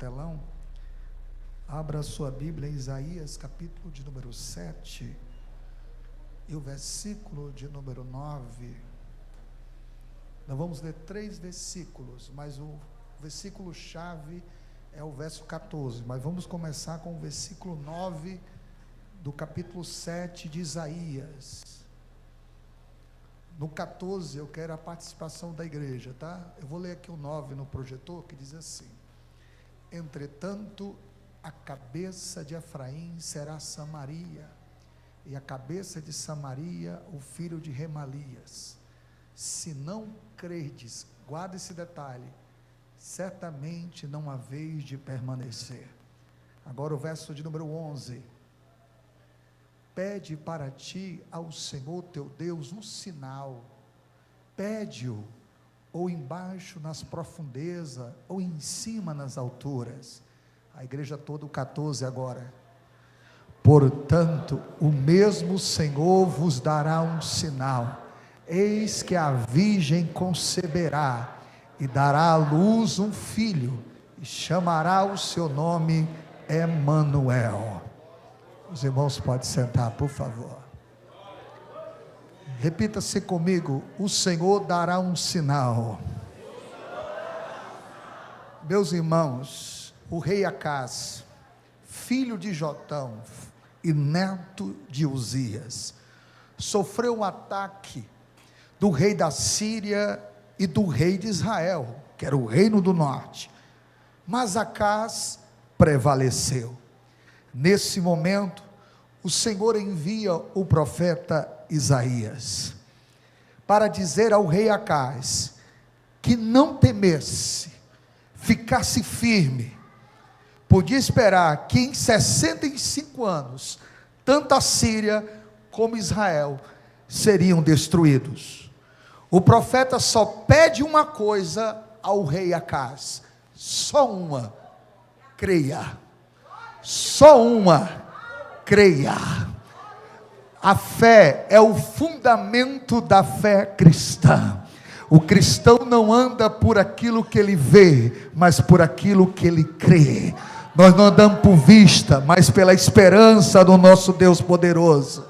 telão. Abra sua Bíblia em Isaías, capítulo de número 7, e o versículo de número 9. Nós vamos ler 3 versículos, mas o versículo-chave é o verso 14. Mas vamos começar com o versículo 9 do capítulo 7 de Isaías. No 14 eu quero a participação da igreja, tá? Eu vou ler aqui o 9 no projetor, que diz assim: entretanto, a cabeça de Efraim será Samaria, e a cabeça de Samaria o filho de Remalias. Se não crerdes, guarda esse detalhe, certamente não há vez de permanecer. Agora o verso de número 11: pede para ti ao Senhor teu Deus um sinal, pede-o, ou embaixo nas profundezas, ou em cima nas alturas. A igreja toda, o 14 agora. Portanto, o mesmo Senhor vos dará um sinal: eis que a virgem conceberá e dará à luz um filho, e chamará o seu nome Emanuel. Os irmãos podem sentar, por favor. Repita-se comigo: o Senhor dará um sinal. Meus irmãos, o rei Acaz, filho de Jotão e neto de Uzias, sofreu um ataque do rei da Síria e do rei de Israel, que era o reino do norte. Mas Acaz prevaleceu. Nesse momento, o Senhor envia o profeta Isaías para dizer ao rei Acaz que não temesse, ficasse firme. Podia esperar que em 65 anos, tanto a Síria como Israel seriam destruídos. O profeta só pede uma coisa ao rei Acaz, só uma: creia. Só uma: creia. A fé é o fundamento da fé cristã. O cristão não anda por aquilo que ele vê, mas por aquilo que ele crê. Nós não andamos por vista, mas pela esperança do nosso Deus poderoso.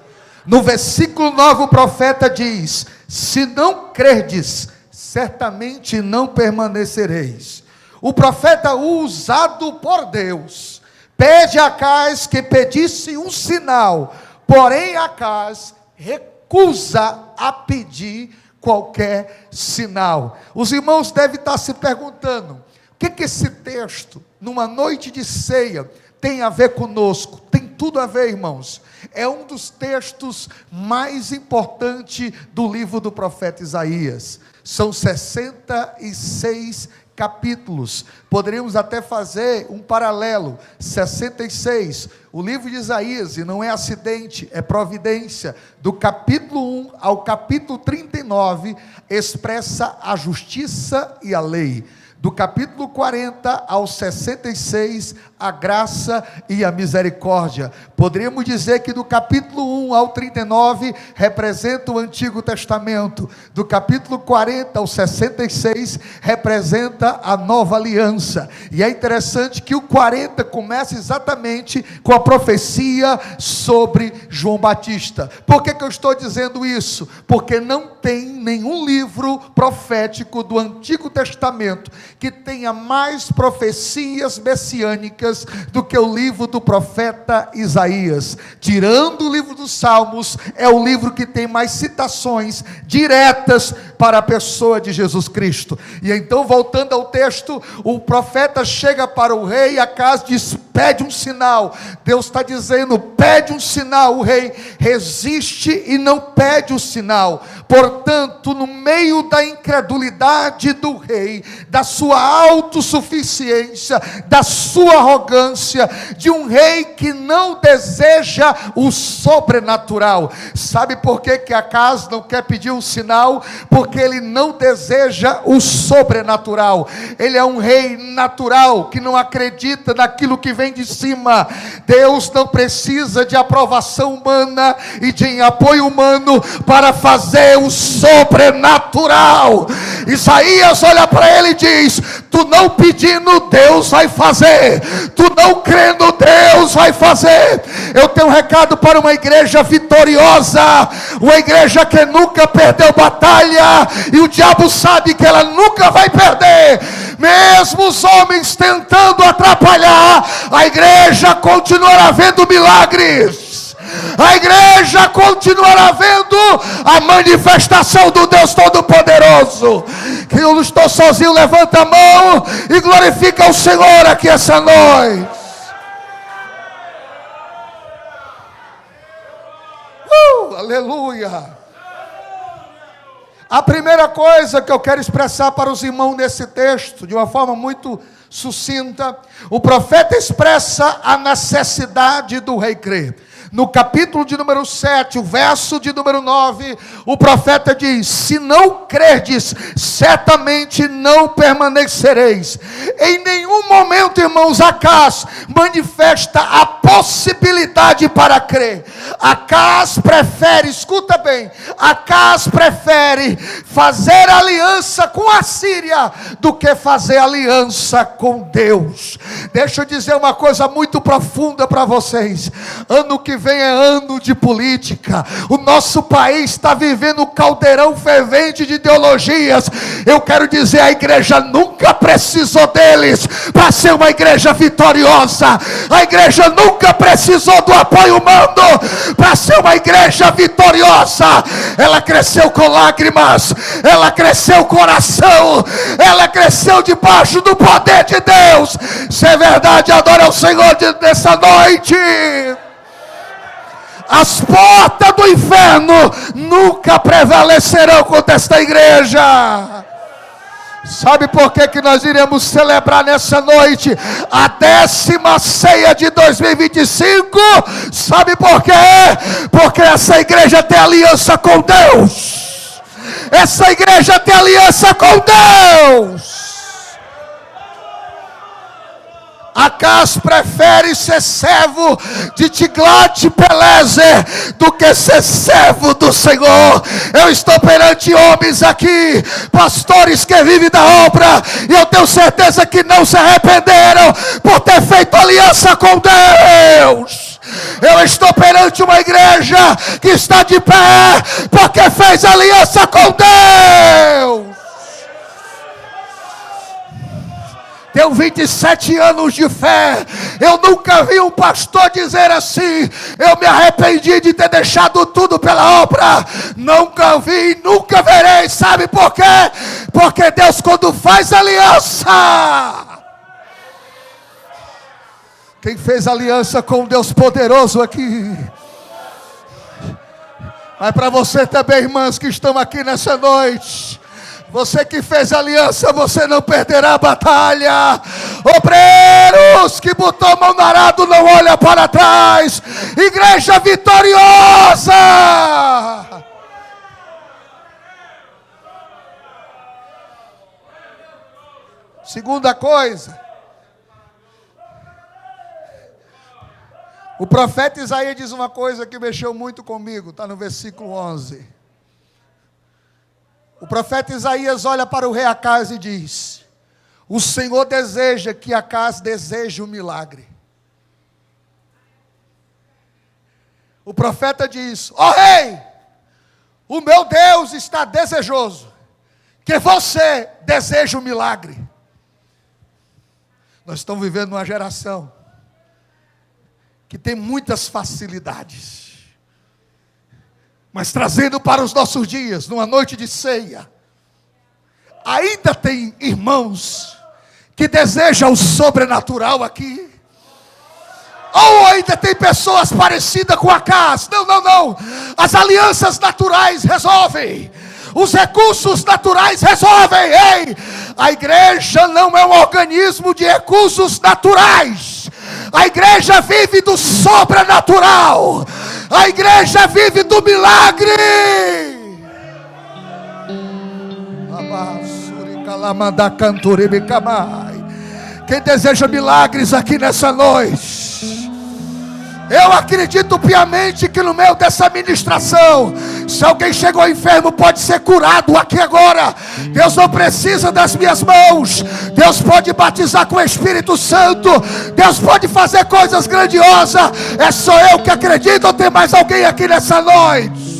No versículo 9 o profeta diz: se não crerdes, certamente não permanecereis. O profeta usado por Deus pede a Acaz que pedisse um sinal, porém Acaz recusa a pedir qualquer sinal. Os irmãos devem estar se perguntando: o que esse texto, numa noite de ceia, tem a ver conosco? Tem tudo a ver, irmãos. É um dos textos mais importantes do livro do profeta Isaías. São 66 capítulos. Poderíamos até fazer um paralelo: 66, o livro de Isaías, e não é acidente, é providência, do capítulo 1 ao capítulo 39, expressa a justiça e a lei. Do capítulo 40 ao 66, a graça e a misericórdia. Poderíamos dizer que do capítulo 1 ao 39, representa o Antigo Testamento. Do capítulo 40 ao 66, representa a nova aliança. E é interessante que o 40 começa exatamente com a profecia sobre João Batista. Por que eu estou dizendo isso? Porque não tem nenhum livro profético do Antigo Testamento que tenha mais profecias messiânicas do que o livro do profeta Isaías. Tirando o livro dos Salmos, é o livro que tem mais citações diretas para a pessoa de Jesus Cristo. E então, voltando ao texto, o profeta chega para o rei Acaz e diz: pede um sinal. Deus está dizendo: pede um sinal. O rei resiste e não pede o sinal. Portanto, no meio da incredulidade do rei, da sua autossuficiência, da sua arrogância, de um rei que não deseja o sobrenatural. Sabe por que Acaz não quer pedir um sinal? Porque ele não deseja o sobrenatural. Ele é um rei natural, que não acredita naquilo que vem vem de cima. Deus não precisa de aprovação humana e de apoio humano para fazer o sobrenatural. Isaías olha para ele e diz: tu não pedindo, Deus vai fazer. Tu não crendo, Deus vai fazer. Eu tenho um recado para uma igreja vitoriosa, uma igreja que nunca perdeu batalha, e o diabo sabe que ela nunca vai perder. Mesmo os homens tentando atrapalhar, a igreja continuará vendo milagres. A igreja continuará vendo a manifestação do Deus Todo-Poderoso. Que eu não estou sozinho, levanta a mão e glorifica o Senhor aqui essa noite. Aleluia. A primeira coisa que eu quero expressar para os irmãos nesse texto, de uma forma muito sucinta, o profeta expressa a necessidade do rei crer. No capítulo de número 7, o verso de número 9, o profeta diz: se não crerdes, certamente não permanecereis. Em nenhum momento, irmãos, Acás manifesta a possibilidade para crer. Acás prefere, escuta bem, Acás prefere fazer aliança com a Síria do que fazer aliança com Deus. Deixa eu dizer uma coisa muito profunda para vocês. Ano que vem é ano de política. O nosso país está vivendo um caldeirão fervente de ideologias. Eu quero dizer, a igreja nunca precisou deles para ser uma igreja vitoriosa. A igreja nunca precisou do apoio humano para ser uma igreja vitoriosa. Ela cresceu com lágrimas, ela cresceu com coração, ela cresceu debaixo do poder de Deus. Se é verdade, adora o Senhor nessa noite. As portas do inferno nunca prevalecerão contra esta igreja. Sabe por que nós iremos celebrar nessa noite a 10ª ceia de 2025? Sabe por quê? Porque essa igreja tem aliança com Deus. Essa igreja tem aliança com Deus. Acás prefere ser servo de Tiglat-Pileser do que ser servo do Senhor. Eu estou perante homens aqui, pastores que vivem da obra, e eu tenho certeza que não se arrependeram por ter feito aliança com Deus. Eu estou perante uma igreja que está de pé porque fez aliança com Deus. Tenho 27 anos de fé. Eu nunca vi um pastor dizer assim: eu me arrependi de ter deixado tudo pela obra. Nunca vi, nunca verei. Sabe por quê? Porque Deus, quando faz aliança, quem fez aliança com Deus poderoso aqui? Mas para você também, irmãs que estão aqui nessa noite, você que fez aliança, você não perderá a batalha. Obreiros que botou a mão no arado, não olha para trás. Igreja vitoriosa. Segunda coisa, o profeta Isaías diz uma coisa que mexeu muito comigo, está no versículo 11. O profeta Isaías olha para o rei Acás e diz: o Senhor deseja que Acás deseje um milagre. O profeta diz: ó rei, o meu Deus está desejoso que você deseje um milagre. Nós estamos vivendo uma geração que tem muitas facilidades, mas trazendo para os nossos dias, numa noite de ceia, ainda tem irmãos que desejam o sobrenatural aqui. Ou ainda tem pessoas parecidas com Acás. Não. As alianças naturais resolvem. Os recursos naturais resolvem. Ei, a igreja não é um organismo de recursos naturais. A igreja vive do sobrenatural. A igreja vive do milagre. Quem deseja milagres aqui nessa noite? Eu acredito piamente que no meio dessa ministração, se alguém chegou enfermo, pode ser curado aqui agora. Deus não precisa das minhas mãos. Deus pode batizar com o Espírito Santo. Deus pode fazer coisas grandiosas. É só eu que acredito, ou tem mais alguém aqui nessa noite?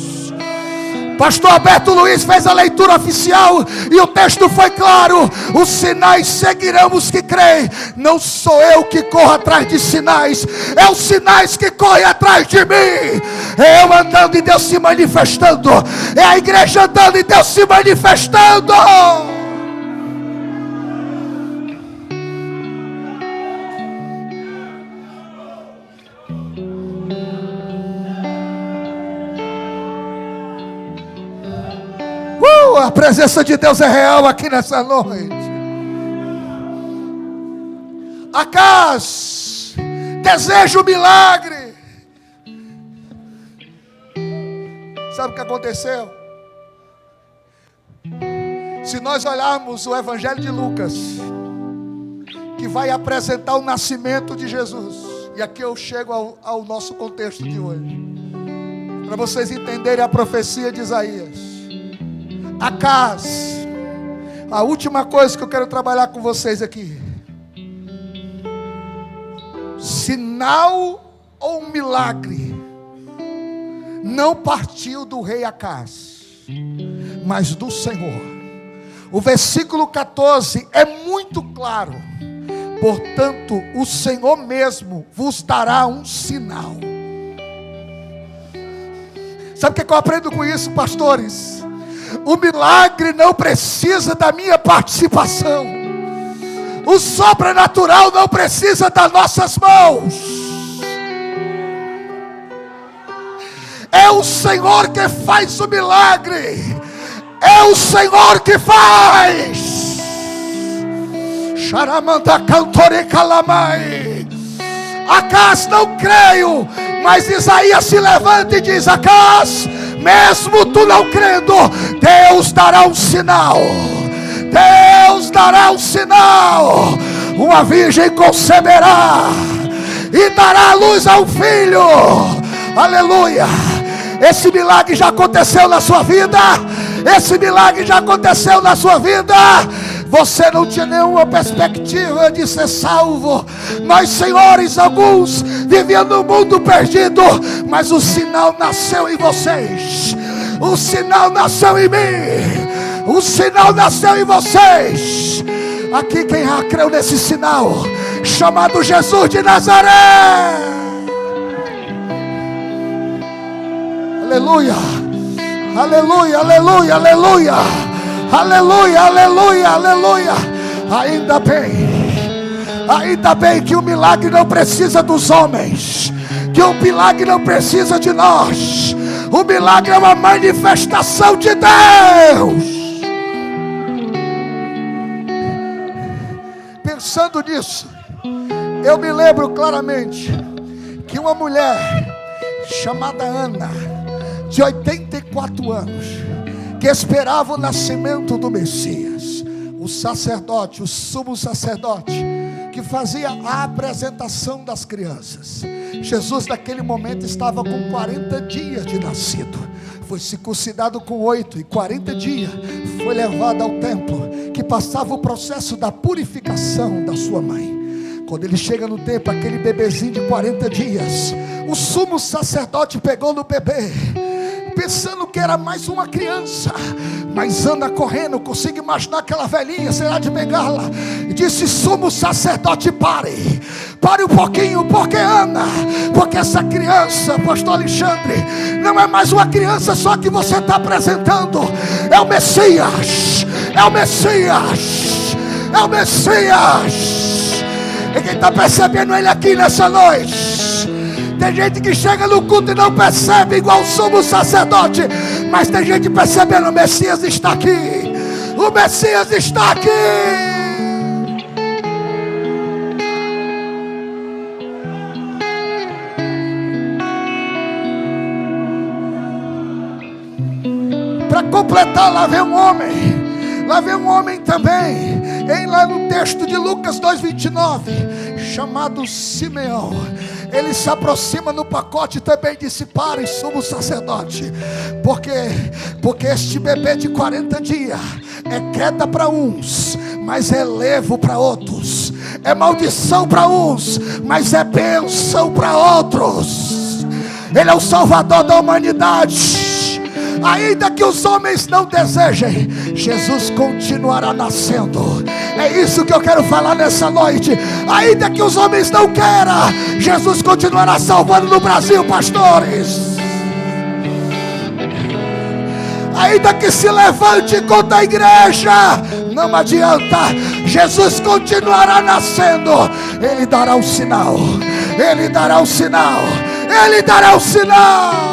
Pastor Alberto Luiz fez a leitura oficial e o texto foi claro: os sinais seguirão os que creem. Não sou eu que corro atrás de sinais, é os sinais que correm atrás de mim. É eu andando e Deus se manifestando, é a igreja andando e Deus se manifestando. A presença de Deus é real aqui nessa noite. Acas, deseja o milagre. Sabe o que aconteceu? Se nós olharmos o Evangelho de Lucas, que vai apresentar o nascimento de Jesus, e aqui eu chego ao nosso contexto de hoje, para vocês entenderem a profecia de Isaías. Acas, a última coisa que eu quero trabalhar com vocês aqui: sinal ou milagre não partiu do rei Acas, mas do Senhor. O versículo 14 é muito claro: portanto, o Senhor mesmo vos dará um sinal. Sabe o que eu aprendo com isso, pastores? O milagre não precisa da minha participação. O sobrenatural não precisa das nossas mãos. É o Senhor que faz o milagre. É o Senhor que faz. Charamanda cantore calamai. Acas, não creio, mas Isaías se levanta e diz: Acas, mesmo tu não crendo, Deus dará um sinal. Deus dará um sinal. Uma virgem conceberá e dará luz a um filho. Aleluia. Esse milagre já aconteceu na sua vida. Esse milagre já aconteceu na sua vida. Você não tinha nenhuma perspectiva de ser salvo. Nós, senhores, alguns viviam no mundo perdido, mas o sinal nasceu em vocês. O sinal nasceu em mim. O sinal nasceu em vocês. Aqui quem já creu nesse sinal, chamado Jesus de Nazaré. Aleluia. Aleluia, aleluia, aleluia. Aleluia, aleluia, aleluia. Ainda bem que o milagre não precisa dos homens, que o milagre não precisa de nós. O milagre é uma manifestação de Deus. Pensando nisso, eu me lembro claramente que uma mulher chamada Ana, de 84 anos, que esperava o nascimento do Messias, o sacerdote, o sumo sacerdote, que fazia a apresentação das crianças. Jesus naquele momento estava com 40 dias de nascido. Foi circuncidado com 8 e 40 dias foi levado ao templo, que passava o processo da purificação da sua mãe. Quando ele chega no templo, aquele bebezinho de 40 dias, o sumo sacerdote pegou no bebê, pensando que era mais uma criança. Mas Ana correndo, consigo imaginar aquela velhinha, será de bengala, e disse: sumo sacerdote, pare um pouquinho. Porque Ana, porque essa criança, pastor Alexandre, não é mais uma criança só que você está apresentando. É o Messias. É o Messias. É o Messias. E quem está percebendo ele aqui nessa noite? Tem gente que chega no culto e não percebe igual o sumo sacerdote, mas tem gente percebendo: o Messias está aqui. O Messias está aqui. Para completar, lá vem um homem também. lá no texto de Lucas 2:29, chamado Simeão, ele se aproxima no pacote e também disse: pare, sumo sacerdote, porque este bebê de 40 dias é queda para uns, mas é levo para outros, é maldição para uns, mas é bênção para outros. Ele é o Salvador da humanidade. Ainda que os homens não desejem, Jesus continuará nascendo. É isso que eu quero falar nessa noite. Ainda que os homens não queiram, Jesus continuará salvando no Brasil, pastores. Ainda que se levante contra a igreja, não adianta, Jesus continuará nascendo. Ele dará o sinal, Ele dará o sinal, Ele dará o sinal.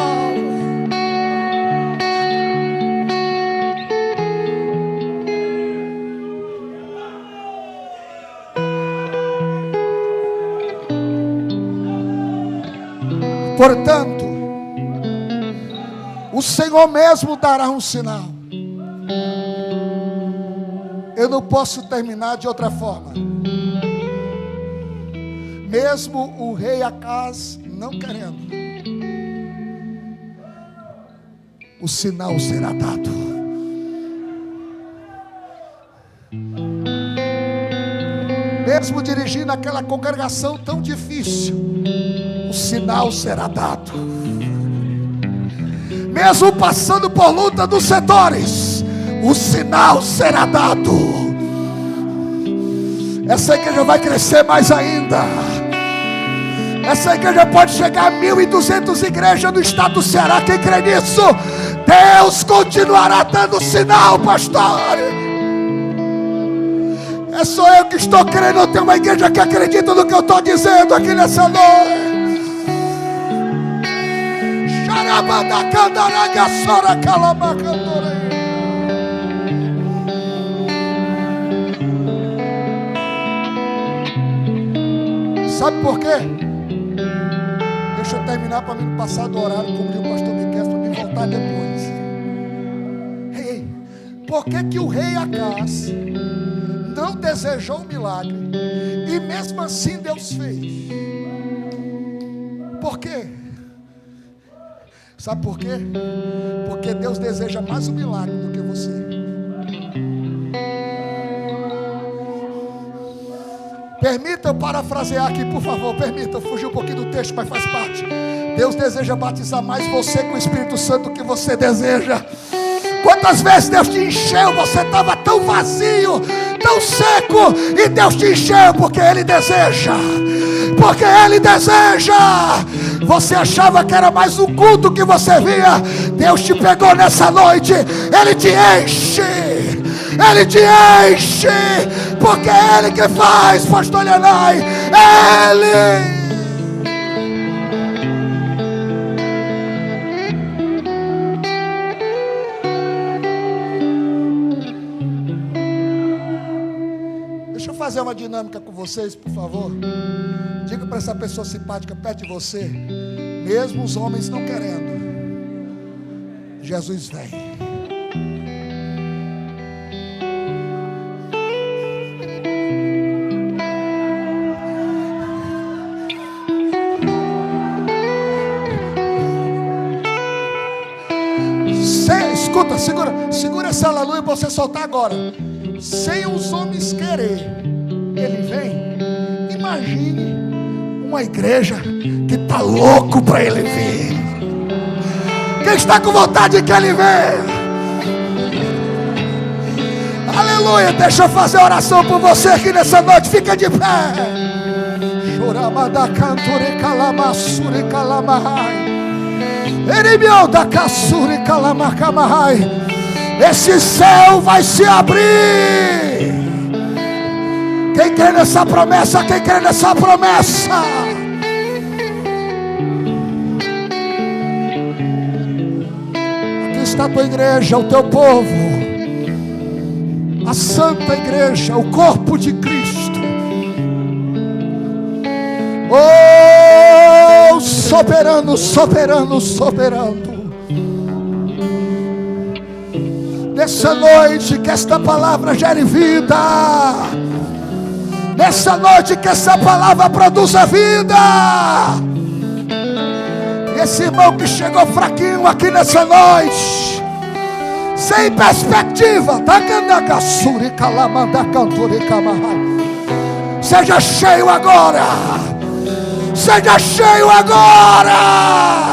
Portanto, o Senhor mesmo dará um sinal. Eu não posso terminar de outra forma. Mesmo o rei Acaz não querendo, o sinal será dado. Mesmo dirigindo aquela congregação tão difícil, o sinal será dado. Mesmo passando por luta dos setores, o sinal será dado. Essa igreja vai crescer mais ainda. Essa igreja pode chegar a 1.200 igrejas no estado do Ceará. Quem crê nisso? Deus continuará dando sinal, pastor. É só eu que estou querendo ter uma igreja que acredita no que eu estou dizendo aqui nessa noite. Sabe por quê? Deixa eu terminar para mim não passar do horário, como o pastor Miquel, para mim voltar depois. Ei, por que o rei Acaz não desejou o milagre e mesmo assim Deus fez? Por quê? Sabe por quê? Porque Deus deseja mais um milagre do que você. Permita eu parafrasear aqui, por favor. Permita, eu fugi um pouquinho do texto, mas faz parte. Deus deseja batizar mais você com o Espírito Santo do que você deseja. Quantas vezes Deus te encheu? Você estava tão vazio, tão seco, e Deus te encheu porque Ele deseja. Porque Ele deseja. Você achava que era mais um culto que você via. Deus te pegou nessa noite. Ele te enche. Ele te enche. Porque é Ele que faz, pastor Yanai. Ele. Deixa eu fazer uma dinâmica com vocês, por favor. Diga para essa pessoa simpática perto de você: mesmo os homens não querendo, Jesus vem. Escuta, segura essa aleluia para você soltar agora. Sem os homens querer, Ele vem. Imagine uma igreja que está louco para Ele vir. Quem está com vontade que Ele venha? Aleluia. Deixa eu fazer oração por você aqui nessa noite. Fica de pé. Choramada canture calamassure calamahai. Erimião da cassure calamacamahai. Esse céu vai se abrir. Quem crê nessa promessa? Quem crê nessa promessa? Aqui está a tua igreja, o teu povo, a santa igreja, o corpo de Cristo. Oh, soberano, soberano, soberano. Nessa noite que esta palavra gere vida. Nessa noite que essa palavra produza vida. E esse irmão que chegou fraquinho aqui nessa noite, sem perspectiva, seja cheio agora. Seja cheio agora.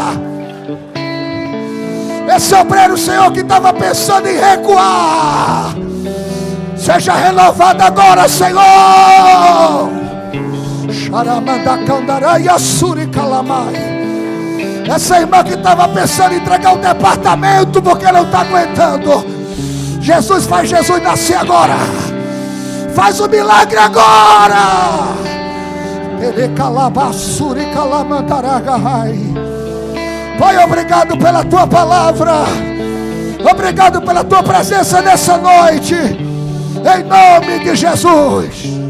Esse obreiro, Senhor, que estava pensando em recuar, seja renovado agora, Senhor. Essa irmã que estava pensando em entregar um departamento porque não está aguentando, Jesus, faz Jesus nascer agora. Faz o milagre agora. Pai, obrigado pela tua palavra. Obrigado pela tua presença nessa noite. Em nome de Jesus.